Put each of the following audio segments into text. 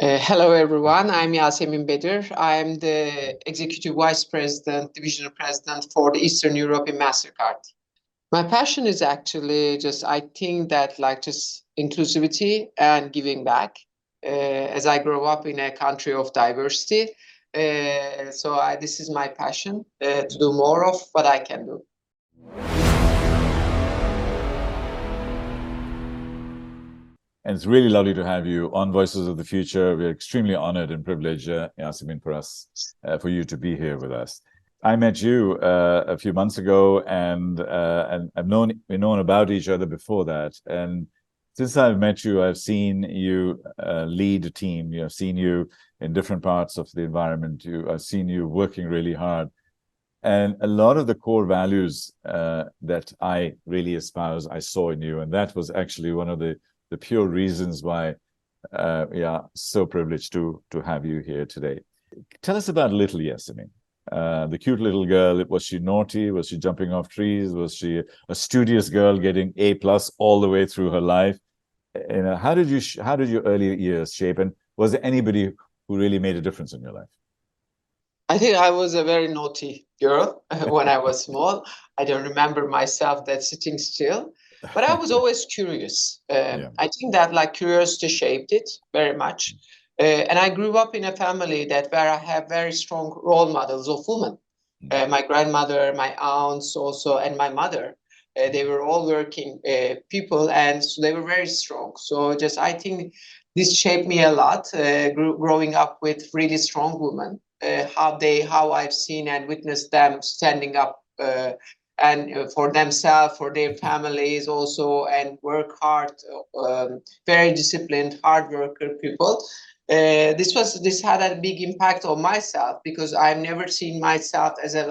Hello, everyone. I'm Yasemin Bedir. I'm the Executive Vice President, Divisional President for the Eastern Europe in MasterCard. My passion is actually I think that just inclusivity and giving back. As I grow up in a country of diversity, this is my passion to do more of what I can do. And it's really lovely to have you on Voices of the Future. We're extremely honored and privileged, Yasemin, for you to be here with us. I met you a few months ago, and we've known about each other before that. And since I've met you, I've seen you lead a team. I've seen you in different parts of the environment. I've seen you working really hard. And a lot of the core values that I really espouse, I saw in you. And that was actually one of the pure reasons why so privileged to have you here today. Tell us about little Yasemin, the cute little girl. Was she naughty? Was she jumping off trees? Was she a studious girl getting A+ all the way through her life? How did your early years shape, and was there anybody who really made a difference in your life? I think I was a very naughty girl when I was small. I don't remember myself sitting still. But I was always curious. I think that curiosity shaped it very much. And I grew up in a family where I have very strong role models of women. My grandmother, my aunts also, and my mother. They were all working people, and so they were very strong. So I think this shaped me a lot, growing up with really strong women. How I've seen and witnessed them standing up and for themselves, for their families also, and work hard, very disciplined, hard worker people. This had a big impact on myself, because I've never seen myself as a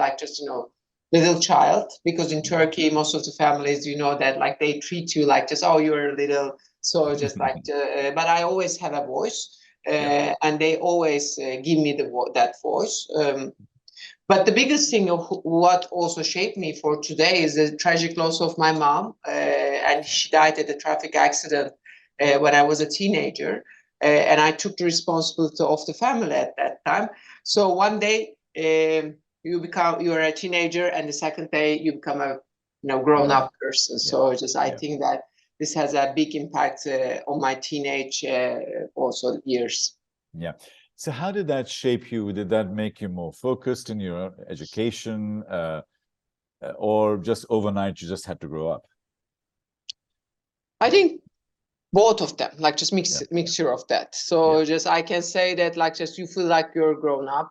little child, because in Turkey most of the families that they treat you oh, you're little, so but I always have a voice, and they always give me that voice. But the biggest thing of what also shaped me for today is the tragic loss of my mom, and she died at a traffic accident when I was a teenager, and I took the responsibility of the family at that time. So one day you're a teenager, and the second day you become a grown-up person. So I think that this has a big impact on my teenage also years. Yeah. So how did that shape you? Did that make you more focused in your education, or just overnight you just had to grow up? I think both of them, mixture of that. So I can say that you feel like you're grown up.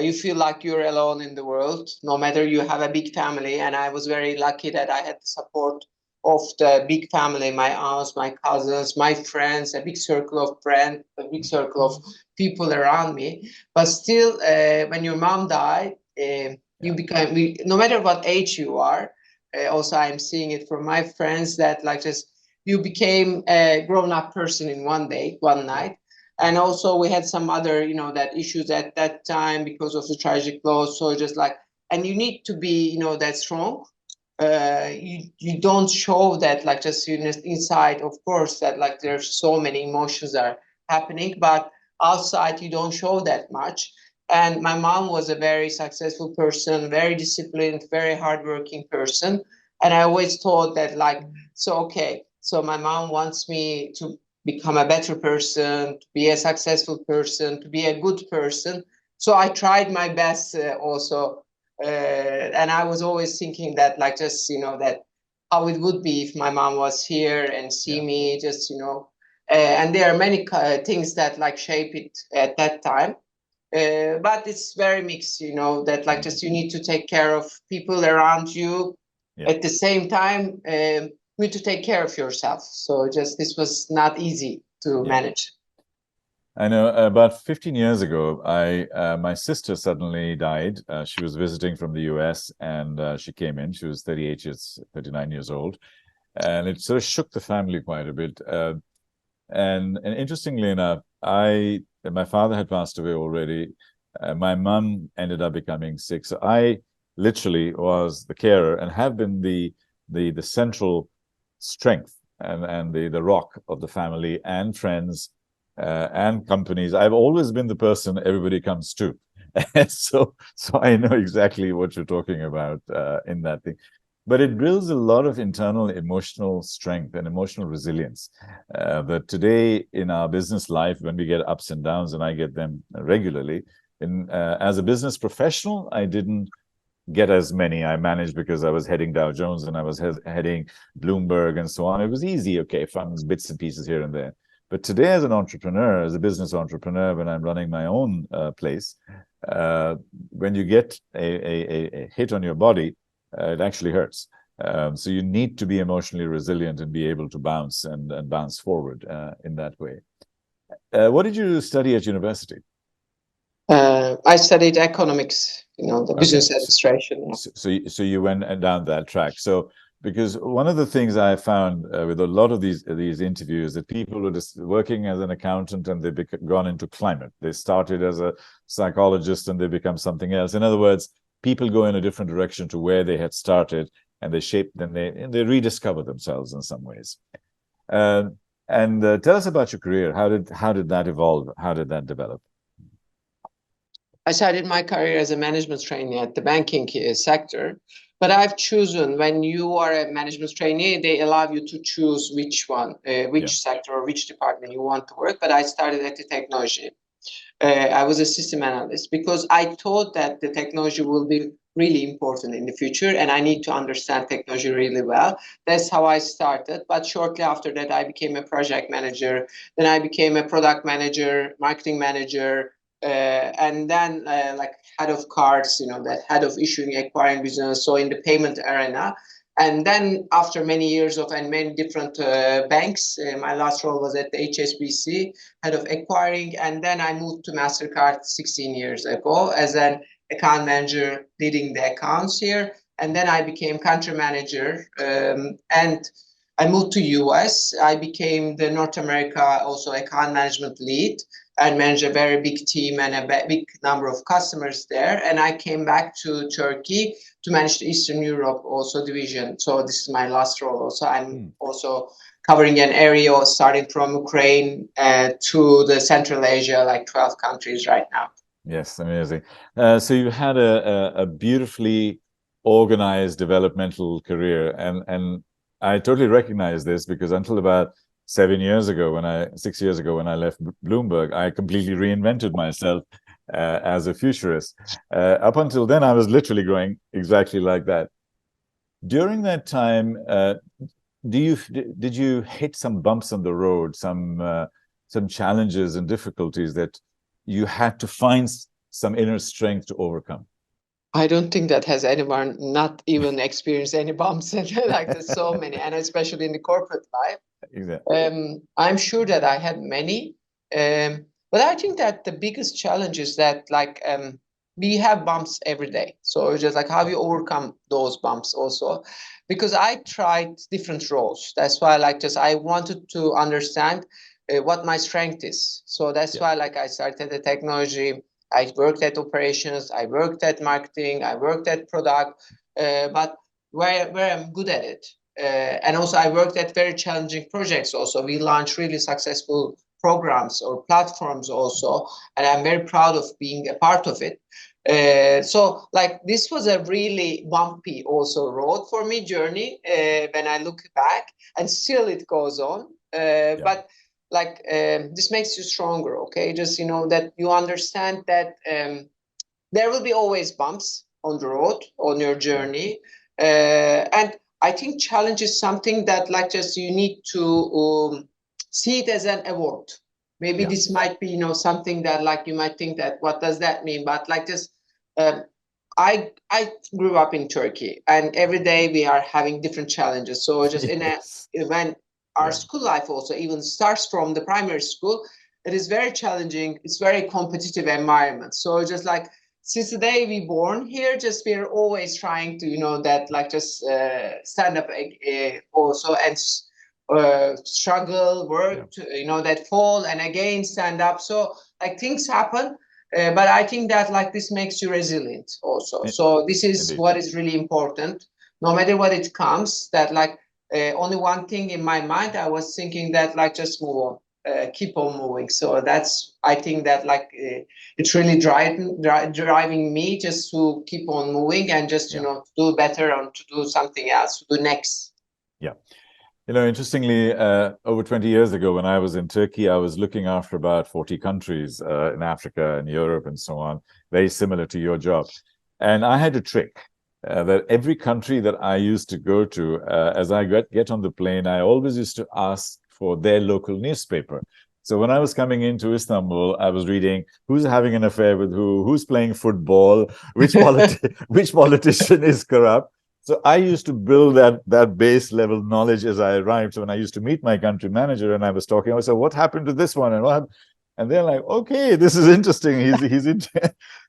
You feel like you're alone in the world, no matter you have a big family. And I was very lucky that I had the support of the big family, my aunts, my cousins, my friends, a big circle of friends, a big circle of people around me. But still, when your mom died, you become, no matter what age you are, also I'm seeing it from my friends that you became a grown-up person in one day, one night. And also we had some other, that issues at that time because of the tragic loss. So and you need to be, that strong. You don't show that inside, of course, that there's so many emotions are happening, but outside you don't show that much. And my mom was a very successful person, very disciplined, very hardworking person. And I always thought that so my mom wants me to become a better person, to be a successful person, to be a good person. So I tried my best also. And I was always thinking that that how it would be if my mom was here and see me and there are many things that shape it at that time. But it's very mixed, that you need to take care of people around you. At the same time, you need to take care of yourself. So this was not easy to manage. I know about 15 years ago, my sister suddenly died. She was visiting from the US, and she came in. She was 39 years old. And it sort of shook the family quite a bit. And interestingly enough, my father had passed away already. My mom ended up becoming sick. So I literally was the carer and have been the central strength and the rock of the family and friends and companies, I've always been the person everybody comes to. So I know exactly what you're talking about in that thing. But it builds a lot of internal emotional strength and emotional resilience that today in our business life, when we get ups and downs, and I get them regularly, as a business professional, I didn't get as many. I managed because I was heading Dow Jones and I was heading Bloomberg and so on. It was easy, okay, fun bits and pieces here and there. But today, as an entrepreneur, as a business entrepreneur, when I'm running my own place, when you get a hit on your body, it actually hurts. So you need to be emotionally resilient and be able to bounce and bounce forward in that way. What did you study at university? I studied economics, the business administration. Yeah. So you went down that track. So because one of the things I found with a lot of these interviews, that people who are just working as an accountant and they've gone into climate. They started as a psychologist and they become something else. In other words, people go in a different direction to where they had started, and they shape, then they rediscover themselves in some ways. And tell us about your career. How did that evolve? How did that develop? I started my career as a management trainee at the banking sector, but I've chosen, when you are a management trainee, they allow you to choose which sector or which department you want to work. But I started at the technology. I was a system analyst because I thought that the technology will be really important in the future and I need to understand technology really well. That's how I started. But shortly after that, I became a project manager. Then I became a product manager, marketing manager, and then like head of cards, that head of issuing, acquiring business, so in the payment arena. And then after many years of and many different banks, my last role was at the HSBC, head of acquiring. And then I moved to MasterCard 16 years ago as an account manager leading the accounts here. And then I became country manager and I moved to US. I became the North America also account management lead and managed a very big team and a big number of customers there. And I came back to Turkey to manage the Eastern Europe also division. So this is my last role also. I'm also covering an area starting from Ukraine to the Central Asia, like 12 countries right now. Yes, amazing. So you had a beautifully organized developmental career, and I totally recognize this because until about 6 years ago, when I left Bloomberg, I completely reinvented myself as a futurist. Up until then, I was literally going exactly like that. During that time, did you hit some bumps on the road, some challenges and difficulties that you had to find some inner strength to overcome? I don't think that has anyone not even experienced any bumps like there's so many, and especially in the corporate life. Exactly. I'm sure that I had many, but I think that the biggest challenge is that we have bumps every day. So it's just like how you overcome those bumps also, because I tried different roles. That's why I wanted to understand what my strength is. So that's why I started the technology. I worked at operations, I worked at marketing, I worked at product, but where I'm good at it. And also I worked at very challenging projects also. We launched really successful programs or platforms also, and I'm very proud of being a part of it. So this was a really bumpy also road for me journey when I look back, and still it goes on. But this makes you stronger, okay? Just that you understand that there will be always bumps on the road on your journey, and I think challenge is something that you need to see it as an award. Maybe this might be something that you might think that what does that mean, but I grew up in Turkey, and every day we are having different challenges. So just when our school life also even starts from the primary school, it is very challenging. It's very competitive environment. So just since the day we born here, we are always trying to stand up also and struggle, work, that fall and again stand up. So things happen. But I think that this makes you resilient also. So this is what is really important. No matter what it comes, that only one thing in my mind, I was thinking that just move on. keep on moving. So that's, I think that like it's really driving me just to keep on moving and just, you know, do better and to do something else, to do next. Yeah. You know, interestingly, over 20 years ago, when I was in Turkey, I was looking after about 40 countries in Africa and Europe and so on, very similar to your job. And I had a trick that every country that I used to go to, as I get on the plane, I always used to ask for their local newspaper. So when I was coming into Istanbul, I was reading who's having an affair with who's playing football, which politician is corrupt. So I used to build that base level knowledge as I arrived. So when I used to meet my country manager and I was talking, I said, "What happened to this one?" And what happened? And they're like, "Okay, this is interesting. He's in."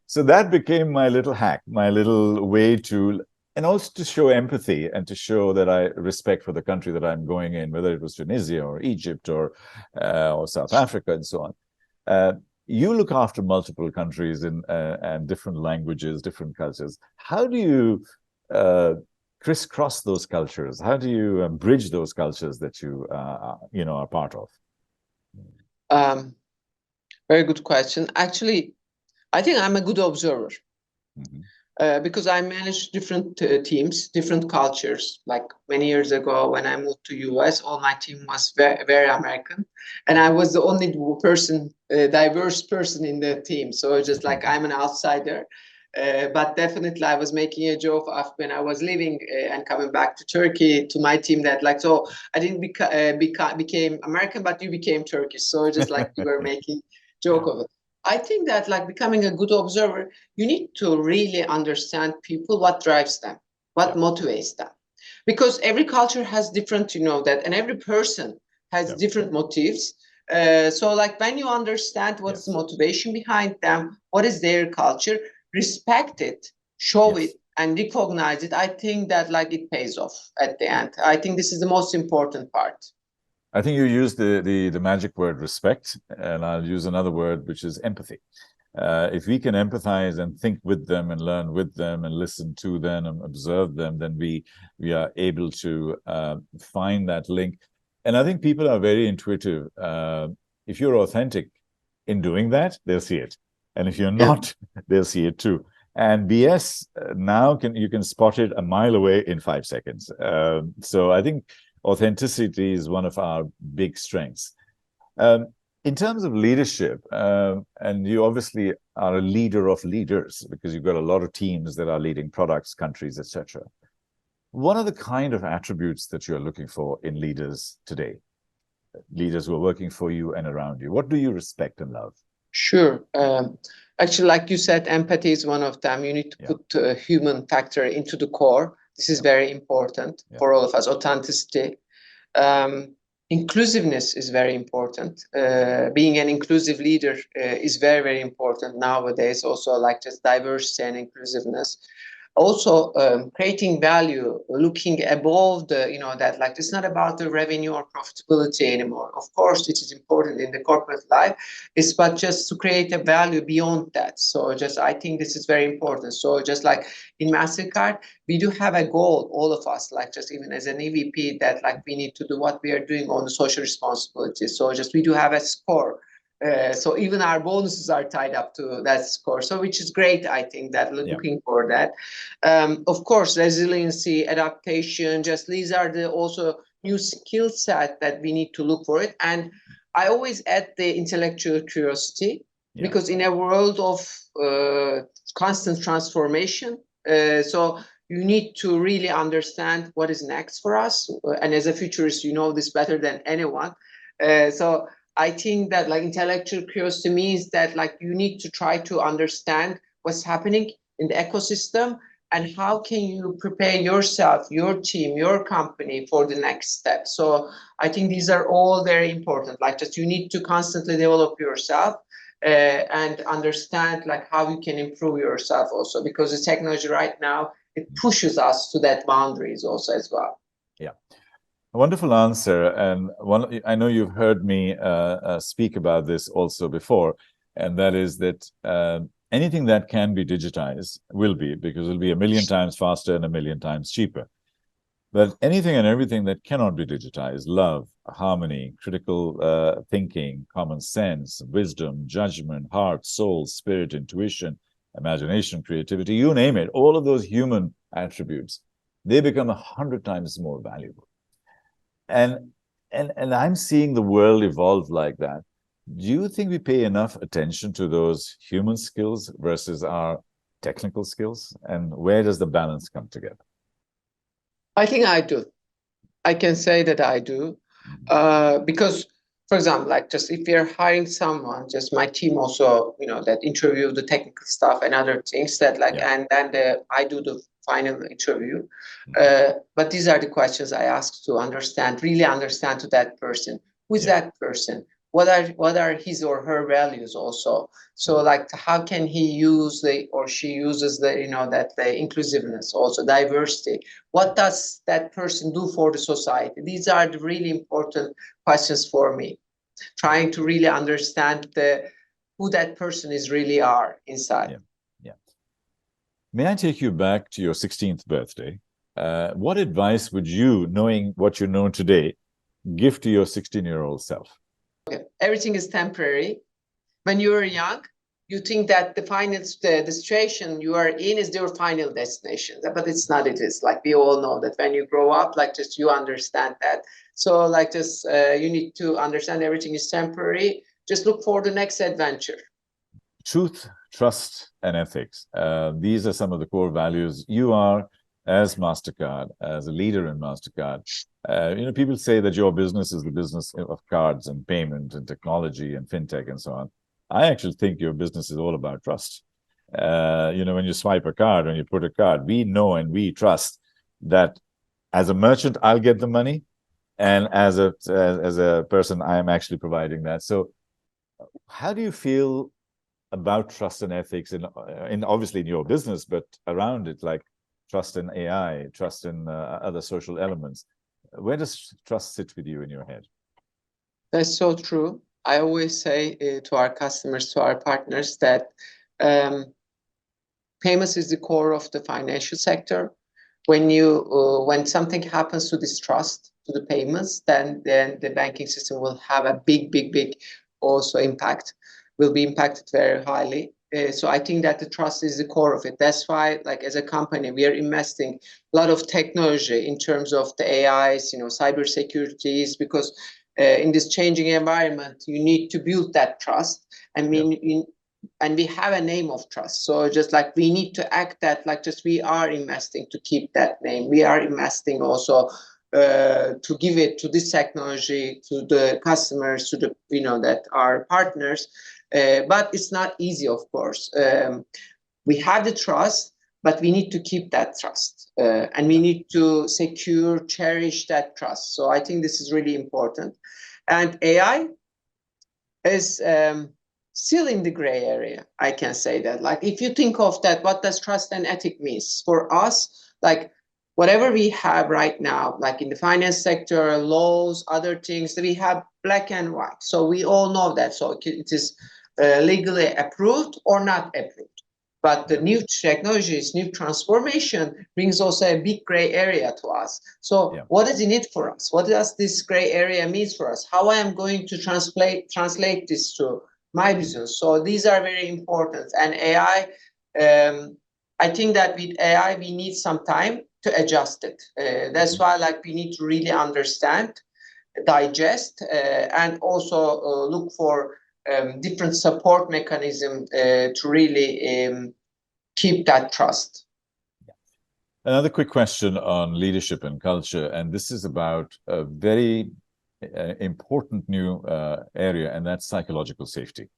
So that became my little hack, my little way to, and also to show empathy and to show that I respect for the country that I'm going in, whether it was Tunisia or Egypt or South Africa and so on. You look after multiple countries and different languages, different cultures. How do you crisscross those cultures? How do you bridge those cultures that you are part of? Very good question. Actually, I think I'm a good observer. Because I manage different teams, different cultures. Like many years ago, when I moved to US, all my team was very, very American, and I was the only person, diverse person in the team. So just like I'm an outsider. But definitely, I was making a joke of when I was leaving and coming back to Turkey to my team that like, so I didn't became American, but you became Turkish. So just like we were making joke of it. I think that like becoming a good observer, you need to really understand people, what drives them, what motivates them, because every culture has different, you know, that, and every person has different motives. So like when you understand what's the motivation behind them, what is their culture, respect it, show it, and recognize it. I think that like it pays off at the end. I think this is the most important part. I think you used the magic word respect, and I'll use another word, which is empathy. If we can empathize and think with them and learn with them and listen to them and observe them, then we are able to find that link. And I think people are very intuitive. If you're authentic in doing that, they'll see it. And if you're not, they'll see it too. And BS now you can spot it a mile away in 5 seconds. So I think authenticity is one of our big strengths. In terms of leadership, and you obviously are a leader of leaders because you've got a lot of teams that are leading products, countries, etc. What are the kind of attributes that you're looking for in leaders today? Leaders who are working for you and around you. What do you respect and love? Sure. Actually, like you said, empathy is one of them. You need to put a human factor into the core. This is very important for all of us. Authenticity. Inclusiveness is very important. Being an inclusive leader is very, very important nowadays. Also, like just diversity and inclusiveness. Also, creating value, looking above the, you know, that like it's not about the revenue or profitability anymore. Of course, it is important in the corporate life, it's but just to create a value beyond that. So just I think this is very important. So just like in MasterCard, we do have a goal, all of us, like just even as an EVP, that like we need to do what we are doing on the social responsibility. So just we do have a score. So even our bonuses are tied up to that score. So which is great, I think, that looking for that. Of course, resiliency, adaptation, just these are the also new skill set that we need to look for it. And I always add the intellectual curiosity, because in a world of constant transformation, so you need to really understand what is next for us. And as a futurist, you know this better than anyone. So I think that like intellectual curiosity means that like you need to try to understand what's happening in the ecosystem and how can you prepare yourself, your team, your company for the next step. So I think these are all very important. Like just you need to constantly develop yourself and understand like how you can improve yourself also, because the technology right now, it pushes us to that boundaries also as well. Yeah. A wonderful answer. And I know you've heard me speak about this also before, and that is that anything that can be digitized will be, because it'll be 1 million times faster and 1 million times cheaper. But anything and everything that cannot be digitized, love, harmony, critical thinking, common sense, wisdom, judgment, heart, soul, spirit, intuition, imagination, creativity, you name it, all of those human attributes, they become 100 times more valuable. And I'm seeing the world evolve like that. Do you think we pay enough attention to those human skills versus our technical skills? And where does the balance come together? I think I do. I can say that I do. Because, for example, like just if you're hiring someone, just my team also, that interview the technical stuff and other things that like, Yeah. and then I do the final interview. But these are the questions I ask to understand, really understand to that person. Who is that person? What are his or her values also? So like how can he use or she uses that the inclusiveness, also diversity. What does that person do for the society? These are the really important questions for me. Trying to really understand who that person is really are inside. Yeah. May I take you back to your 16th birthday? What advice would you, knowing what you know today, give to your 16-year-old self? Okay. Everything is temporary. When you are young, you think that the situation you are in is your final destination, but it's not. It is like we all know that when you grow up, like just you understand that. So like just you need to understand everything is temporary. Just look for the next adventure. Truth, trust, and ethics. These are some of the core values. You are, as MasterCard, as a leader in MasterCard. People say that your business is the business of cards and payment and technology and fintech and so on. I actually think your business is all about trust. When you swipe a card, when you put a card, we know and we trust that as a merchant, I'll get the money, and as a person, I am actually providing that. So, how do you feel about trust and ethics in obviously in your business, but around it, like trust in AI, trust in other social elements? Where does trust sit with you in your head? That's so true. I always say to our customers, to our partners, that payments is the core of the financial sector. When something happens to this trust, to the payments, then the banking system will have a big also impact, will be impacted very highly. So I think that the trust is the core of it. That's why, like as a company, we are investing a lot of technology in terms of the AIs, cyber securities, because in this changing environment, you need to build that trust. And we have a name of trust. So just like we need to act that like just we are investing to keep that name. We are investing also to give it to this technology to the customers, to the that are partners. But it's not easy, of course. We have the trust, but we need to keep that trust, and we need to secure, cherish that trust. So I think this is really important. And AI is still in the gray area. I can say that. Like if you think of that, what does trust and ethic means for us? Like whatever we have right now, like in the finance sector, laws, other things, we have black and white. So we all know that. So it is legally approved or not approved. But the new technologies, new transformation brings also a big gray area to us. So what is in it for us? What does this gray area mean for us? How I am going to translate this to my business? So these are very important. And AI, I think that with AI, we need some time to adjust it. That's why like we need to really understand, digest, and also look for different support mechanism to really keep that trust. Another quick question on leadership and culture, and this is about a very important new area, and that's psychological safety.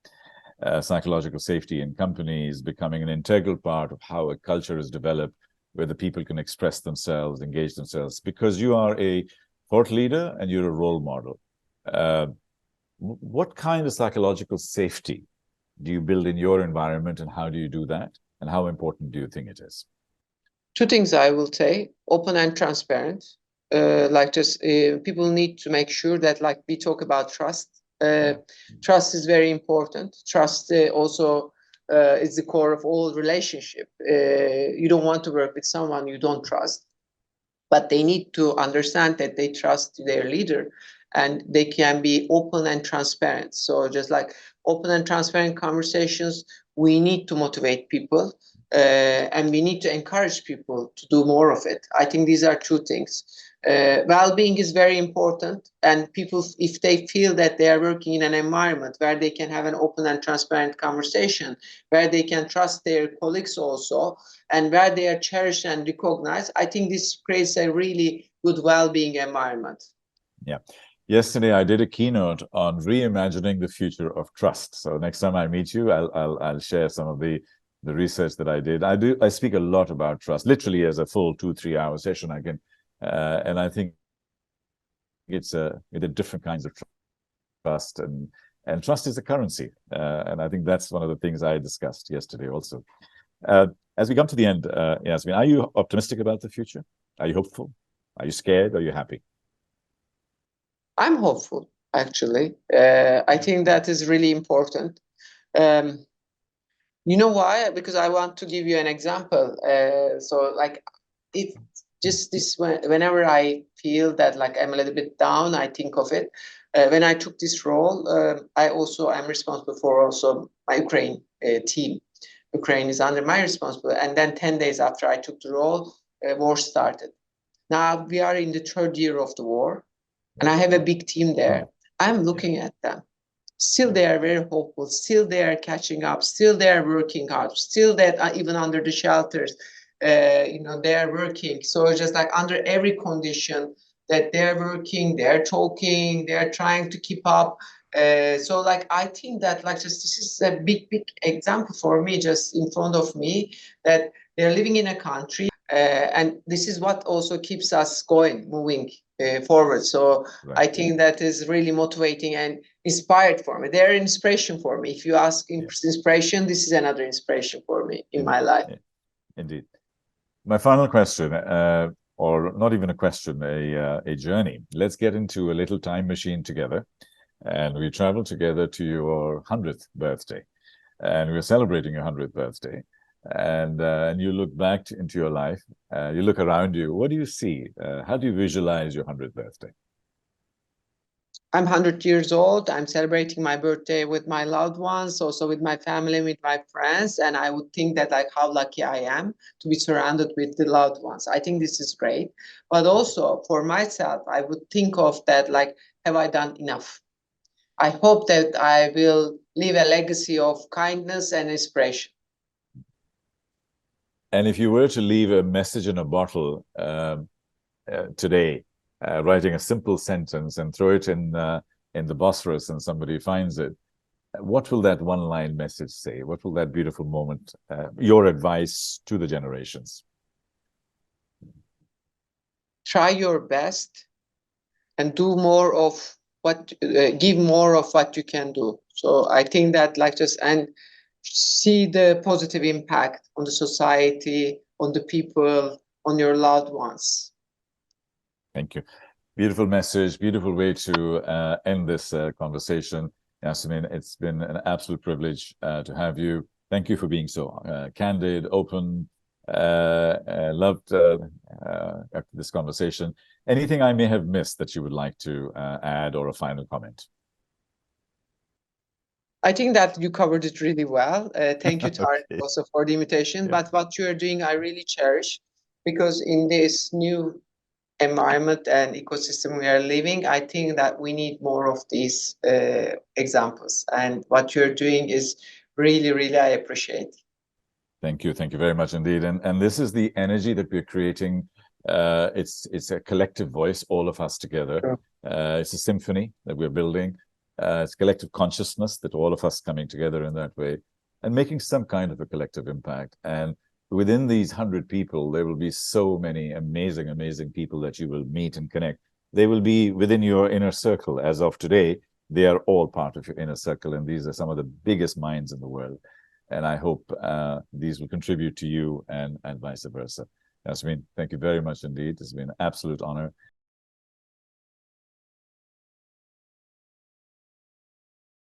Psychological safety in companies becoming an integral part of how a culture is developed, where the people can express themselves, engage themselves, because you are a thought leader and you're a role model. What kind of psychological safety do you build in your environment, and how do you do that? And how important do you think it is? Two things I will say: open and transparent. Like just people need to make sure that like we talk about trust. Trust is very important. Trust also is the core of all relationship. You don't want to work with someone you don't trust. but they need to understand that they trust their leader and they can be open and transparent. So just like open and transparent conversations, we need to motivate people, and we need to encourage people to do more of it. I think these are two things. Well-being is very important, and people, if they feel that they are working in an environment where they can have an open and transparent conversation, where they can trust their colleagues also, and where they are cherished and recognized, I think this creates a really good well-being environment. Yeah. Yesterday, I did a keynote on reimagining the future of trust. So next time I meet you, I'll share some of the research that I did. I speak a lot about trust, literally as a full 2-3 hour session. I can, and I think it's the different kinds of trust, and trust is a currency. And I think that's one of the things I discussed yesterday also. As we come to the end, Yasemin, are you optimistic about the future? Are you hopeful? Are you scared? Are you happy? I'm hopeful, actually. I think that is really important. You know why? Because I want to give you an example. So like, it just this whenever I feel that like I'm a little bit down, I think of it. When I took this role, I also am responsible for also my Ukraine team. Ukraine is under my responsibility. And then 10 days after I took the role, war started. Now we are in the third year of the war, and I have a big team there. I'm looking at them. Still, they are very hopeful. Still, they are catching up. Still, they are working hard. Still, that even under the shelters, they are working. So just like under every condition that they're working, they're talking, they're trying to keep up. So like I think that like just this is a big example for me, just in front of me, that they're living in a country, and this is what also keeps us moving forward. So right. I think that is really motivating and inspired for me. They're inspiration for me. If you ask inspiration, this is another inspiration for me in my life. Indeed. My final question, or not even a question, a journey. Let's get into a little time machine together, and we travel together to your 100th birthday, and we're celebrating your 100th birthday. And you look back into your life, you look around you, what do you see? How do you visualize your 100th birthday? I'm 100 years old. I'm celebrating my birthday with my loved ones, also with my family, with my friends. And I would think that like how lucky I am to be surrounded with the loved ones. I think this is great. But also for myself, I would think of that like, have I done enough? I hope that I will leave a legacy of kindness and inspiration. And if you were to leave a message in a bottle today, writing a simple sentence and throw it in the Bosphorus and somebody finds it, what will that one-line message say? What will that beautiful moment, your advice to the generations? Try your best and do more of what, give more of what you can do. So I think that like just, and see the positive impact on the society, on the people, on your loved ones. Thank you. Beautiful message, beautiful way to end this conversation. Yasemin, it's been an absolute privilege to have you. Thank you for being so candid, open. Loved this conversation. Anything I may have missed that you would like to add, or a final comment? I think that you covered it really well. Thank you, Tarek, also for the invitation. Yeah. But what you are doing, I really cherish, because in this new environment and ecosystem we are living, I think that we need more of these examples. And what you're doing is really, really, I appreciate. Thank you. Thank you very much indeed. And this is the energy that we're creating. It's a collective voice, all of us together. Sure. It's a symphony that we're building. It's collective consciousness that all of us coming together in that way and making some kind of a collective impact. And within these 100 people, there will be so many amazing, amazing people that you will meet and connect. They will be within your inner circle. As of today, they are all part of your inner circle. And these are some of the biggest minds in the world. And I hope these will contribute to you and vice versa. Yasemin, thank you very much indeed. It's been an absolute honor.